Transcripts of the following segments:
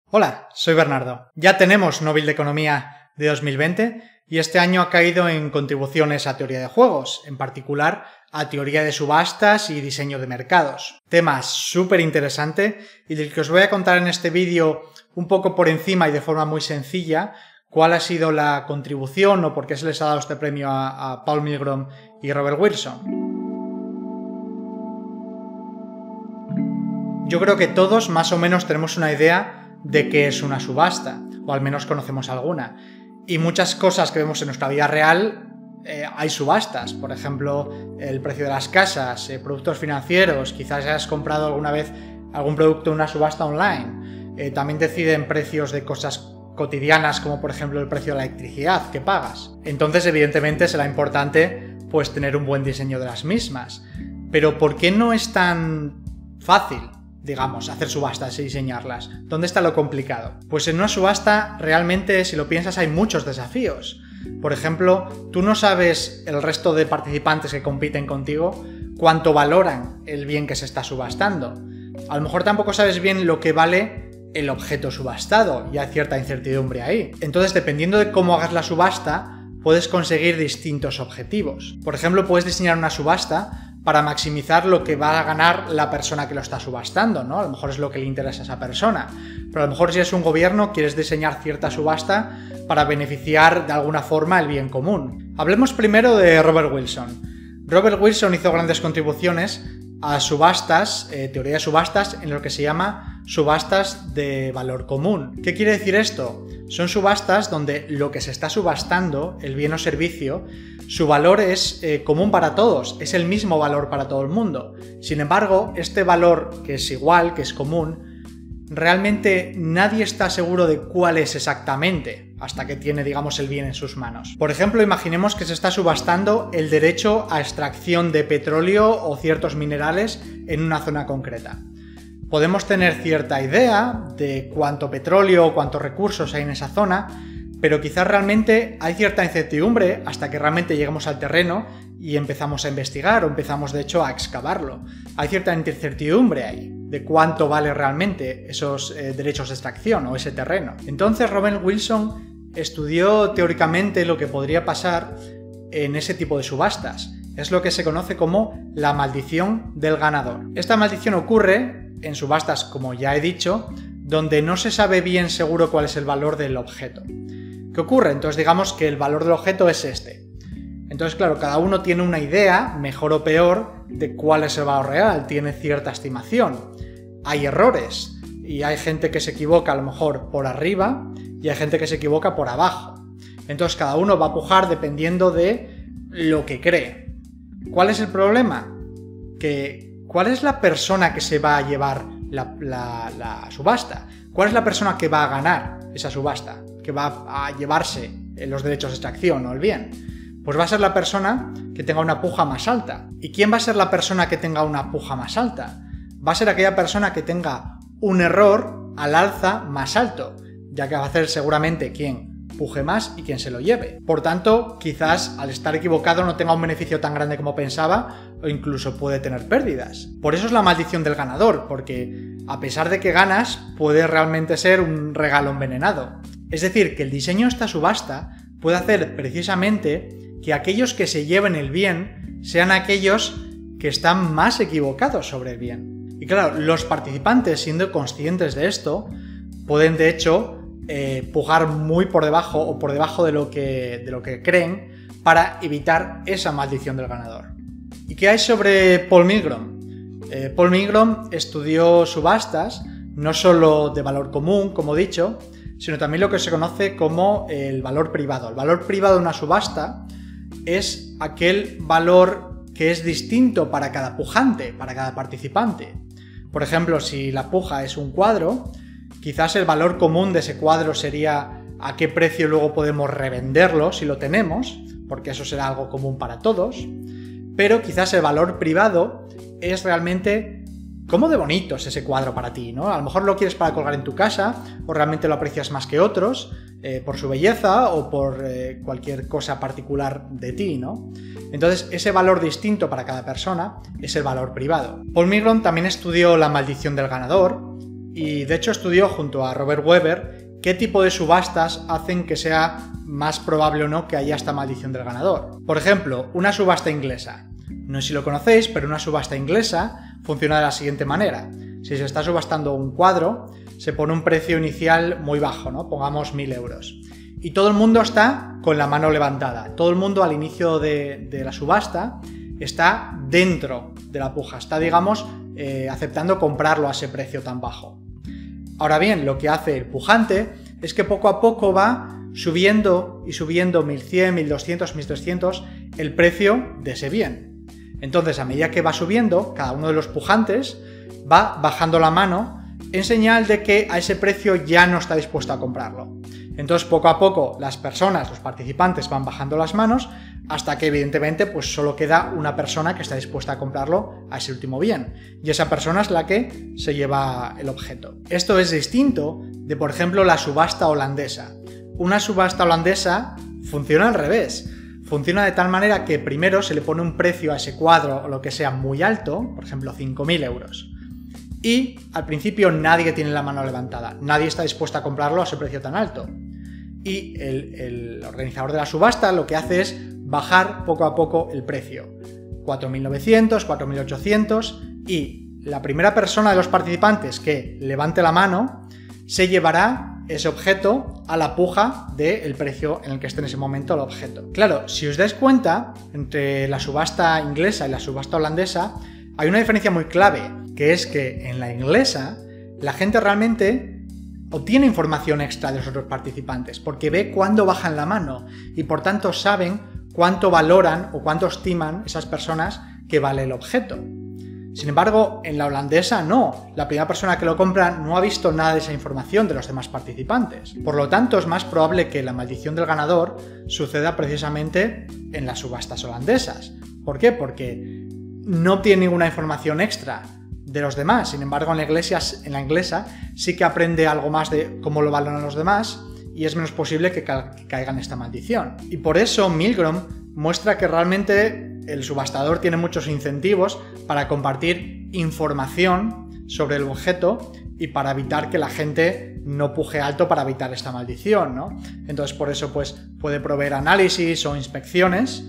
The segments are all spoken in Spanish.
Hola, soy Bernardo. Ya tenemos Nobel de Economía de 2020 y este año ha caído en contribuciones a teoría de juegos, en particular a teoría de subastas y diseño de mercados. Tema súper interesante y del que os voy a contar en este vídeo un poco por encima y de forma muy sencilla cuál ha sido la contribución o por qué se les ha dado este premio a Paul Milgrom y Robert Wilson. Yo creo que todos más o menos tenemos una idea de qué es una subasta, o al menos conocemos alguna. Y muchas cosas que vemos en nuestra vida real hay subastas. Por ejemplo, el precio de las casas, productos financieros, quizás hayas comprado alguna vez algún producto en una subasta online. También deciden precios de cosas cotidianas, como por ejemplo el precio de la electricidad que pagas. Entonces, evidentemente, será importante pues tener un buen diseño de las mismas. Pero ¿por qué no es tan fácil, digamos, hacer subastas y diseñarlas? ¿Dónde está lo complicado? Pues en una subasta realmente, si lo piensas, hay muchos desafíos. Por ejemplo, tú no sabes el resto de participantes que compiten contigo cuánto valoran el bien que se está subastando. A lo mejor tampoco sabes bien lo que vale el objeto subastado y hay cierta incertidumbre ahí. Entonces, dependiendo de cómo hagas la subasta, puedes conseguir distintos objetivos. Por ejemplo, puedes diseñar una subasta para maximizar lo que va a ganar la persona que lo está subastando, ¿no? A lo mejor es lo que le interesa a esa persona. Pero a lo mejor si eres un gobierno quieres diseñar cierta subasta para beneficiar de alguna forma el bien común. Hablemos primero de Robert Wilson. Robert Wilson hizo grandes contribuciones a subastas, teoría de subastas, en lo que se llama subastas de valor común. ¿Qué quiere decir esto? Son subastas donde lo que se está subastando, el bien o servicio, su valor es común para todos, es el mismo valor para todo el mundo. Sin embargo, este valor que es igual, que es común, realmente nadie está seguro de cuál es exactamente hasta que tiene, digamos, el bien en sus manos. Por ejemplo, imaginemos que se está subastando el derecho a extracción de petróleo o ciertos minerales en una zona concreta. Podemos tener cierta idea de cuánto petróleo o cuántos recursos hay en esa zona, pero quizás realmente hay cierta incertidumbre hasta que realmente lleguemos al terreno y empezamos a investigar o empezamos de hecho a excavarlo. Hay cierta incertidumbre ahí de cuánto vale realmente esos derechos de extracción o ese terreno. Entonces Robert Wilson estudió teóricamente lo que podría pasar en ese tipo de subastas. Es lo que se conoce como la maldición del ganador. Esta maldición ocurre en subastas, como ya he dicho, donde no se sabe bien seguro cuál es el valor del objeto. ¿Qué ocurre? Entonces digamos que el valor del objeto es este. Entonces, claro, cada uno tiene una idea, mejor o peor, de cuál es el valor real, tiene cierta estimación. Hay errores y hay gente que se equivoca a lo mejor por arriba y hay gente que se equivoca por abajo. Entonces cada uno va a pujar dependiendo de lo que cree. ¿Cuál es el problema? ¿Cuál es la persona que se va a llevar la subasta? ¿Cuál es la persona que va a ganar esa subasta? Que va a llevarse los derechos de extracción o el bien. Pues va a ser la persona que tenga una puja más alta. ¿Y quién va a ser la persona que tenga una puja más alta? Va a ser aquella persona que tenga un error al alza más alto, ya que va a ser seguramente quien puje más y quien se lo lleve. Por tanto, quizás al estar equivocado no tenga un beneficio tan grande como pensaba o incluso puede tener pérdidas. Por eso es la maldición del ganador, porque a pesar de que ganas, puede realmente ser un regalo envenenado. Es decir, que el diseño de esta subasta puede hacer precisamente que aquellos que se lleven el bien sean aquellos que están más equivocados sobre el bien. Y claro, los participantes, siendo conscientes de esto, pueden de hecho pujar muy por debajo o por debajo de lo que creen para evitar esa maldición del ganador. ¿Y qué hay sobre Paul Milgrom? Paul Milgrom estudió subastas, no solo de valor común, como he dicho, sino también lo que se conoce como el valor privado. El valor privado de una subasta es aquel valor que es distinto para cada pujante, para cada participante. Por ejemplo, si la puja es un cuadro, quizás el valor común de ese cuadro sería a qué precio luego podemos revenderlo si lo tenemos, porque eso será algo común para todos, pero quizás el valor privado es realmente cómo de bonito es ese cuadro para ti, ¿no? A lo mejor lo quieres para colgar en tu casa o realmente lo aprecias más que otros por su belleza o por cualquier cosa particular de ti, ¿no? Entonces, ese valor distinto para cada persona es el valor privado. Paul Milgrom también estudió la maldición del ganador y de hecho estudió junto a Robert Weber qué tipo de subastas hacen que sea más probable o no que haya esta maldición del ganador. Por ejemplo, una subasta inglesa. No sé si lo conocéis, pero una subasta inglesa funciona de la siguiente manera. Si se está subastando un cuadro, se pone un precio inicial muy bajo, ¿no? Pongamos 1.000 euros. Y todo el mundo está con la mano levantada. Todo el mundo al inicio de la subasta está dentro de la puja. Está, digamos, aceptando comprarlo a ese precio tan bajo. Ahora bien, lo que hace el pujante es que poco a poco va subiendo y subiendo 1.100, 1.200, 1.300 el precio de ese bien. Entonces, a medida que va subiendo, cada uno de los pujantes va bajando la mano en señal de que a ese precio ya no está dispuesto a comprarlo. Entonces, poco a poco, las personas, los participantes van bajando las manos hasta que, evidentemente, pues solo queda una persona que está dispuesta a comprarlo a ese último bien. Y esa persona es la que se lleva el objeto. Esto es distinto de, por ejemplo, la subasta holandesa. Una subasta holandesa funciona al revés. Funciona de tal manera que primero se le pone un precio a ese cuadro o lo que sea muy alto, por ejemplo 5.000 euros. Y al principio nadie tiene la mano levantada, nadie está dispuesto a comprarlo a ese precio tan alto. Y el organizador de la subasta lo que hace es bajar poco a poco el precio. 4.900, 4.800 y la primera persona de los participantes que levante la mano se llevará ese objeto a la puja del precio en el que esté en ese momento el objeto. Claro, si os dais cuenta, entre la subasta inglesa y la subasta holandesa hay una diferencia muy clave, que es que en la inglesa la gente realmente obtiene información extra de los otros participantes, porque ve cuándo bajan la mano y por tanto saben cuánto valoran o cuánto estiman esas personas que vale el objeto. Sin embargo, en la holandesa no. La primera persona que lo compra no ha visto nada de esa información de los demás participantes. Por lo tanto, es más probable que la maldición del ganador suceda precisamente en las subastas holandesas. ¿Por qué? Porque no obtiene ninguna información extra de los demás. Sin embargo, en la inglesa sí que aprende algo más de cómo lo valoran los demás y es menos posible que caiga en esta maldición. Y por eso Milgrom muestra que realmente el subastador tiene muchos incentivos para compartir información sobre el objeto y para evitar que la gente no puje alto para evitar esta maldición, ¿no? Entonces por eso pues puede proveer análisis o inspecciones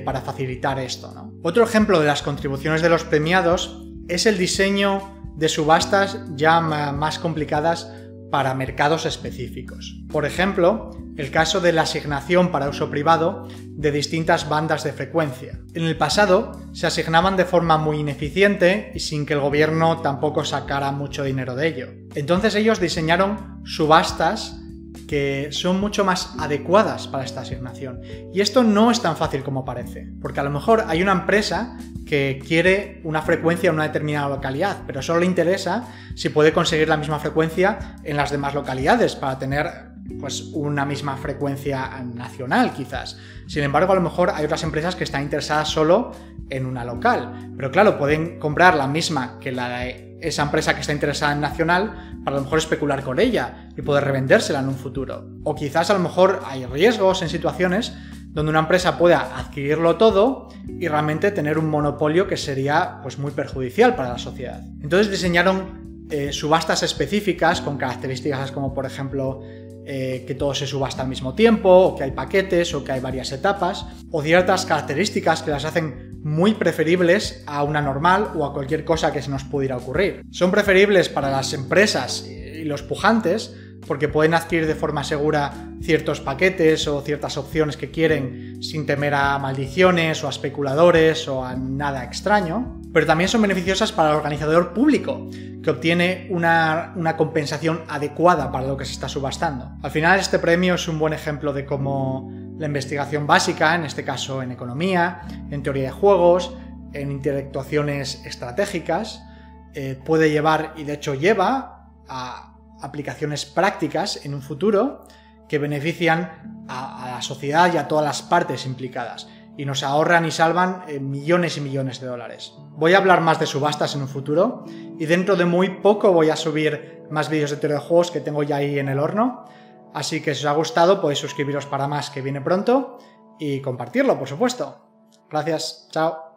para facilitar esto, ¿no? Otro ejemplo de las contribuciones de los premiados es el diseño de subastas ya más complicadas para mercados específicos. Por ejemplo, el caso de la asignación para uso privado de distintas bandas de frecuencia. En el pasado se asignaban de forma muy ineficiente y sin que el gobierno tampoco sacara mucho dinero de ello. Entonces ellos diseñaron subastas que son mucho más adecuadas para esta asignación. Y esto no es tan fácil como parece, porque a lo mejor hay una empresa que quiere una frecuencia en una determinada localidad, pero solo le interesa si puede conseguir la misma frecuencia en las demás localidades para tener pues una misma frecuencia nacional quizás. Sin embargo, a lo mejor hay otras empresas que están interesadas solo en una local, pero claro, pueden comprar la misma que la de esa empresa que está interesada en nacional para a lo mejor especular con ella y poder revendérsela en un futuro. O quizás a lo mejor hay riesgos en situaciones donde una empresa pueda adquirirlo todo y realmente tener un monopolio que sería pues muy perjudicial para la sociedad. Entonces diseñaron subastas específicas con características como por ejemplo que todo se subasta al mismo tiempo, o que hay paquetes, o que hay varias etapas, o ciertas características que las hacen muy preferibles a una normal o a cualquier cosa que se nos pudiera ocurrir. Son preferibles para las empresas y los pujantes porque pueden adquirir de forma segura ciertos paquetes o ciertas opciones que quieren sin temer a maldiciones o a especuladores o a nada extraño, pero también son beneficiosas para el organizador público, que obtiene una compensación adecuada para lo que se está subastando. Al final, este premio es un buen ejemplo de cómo la investigación básica, en este caso en economía, en teoría de juegos, en interactuaciones estratégicas, puede llevar, y de hecho lleva, a aplicaciones prácticas en un futuro que benefician a la sociedad y a todas las partes implicadas y nos ahorran y salvan millones y millones de dólares. Voy a hablar más de subastas en un futuro y dentro de muy poco voy a subir más vídeos de teoría de juegos que tengo ya ahí en el horno, así que si os ha gustado podéis suscribiros para más, que viene pronto, y compartirlo, por supuesto. Gracias, chao.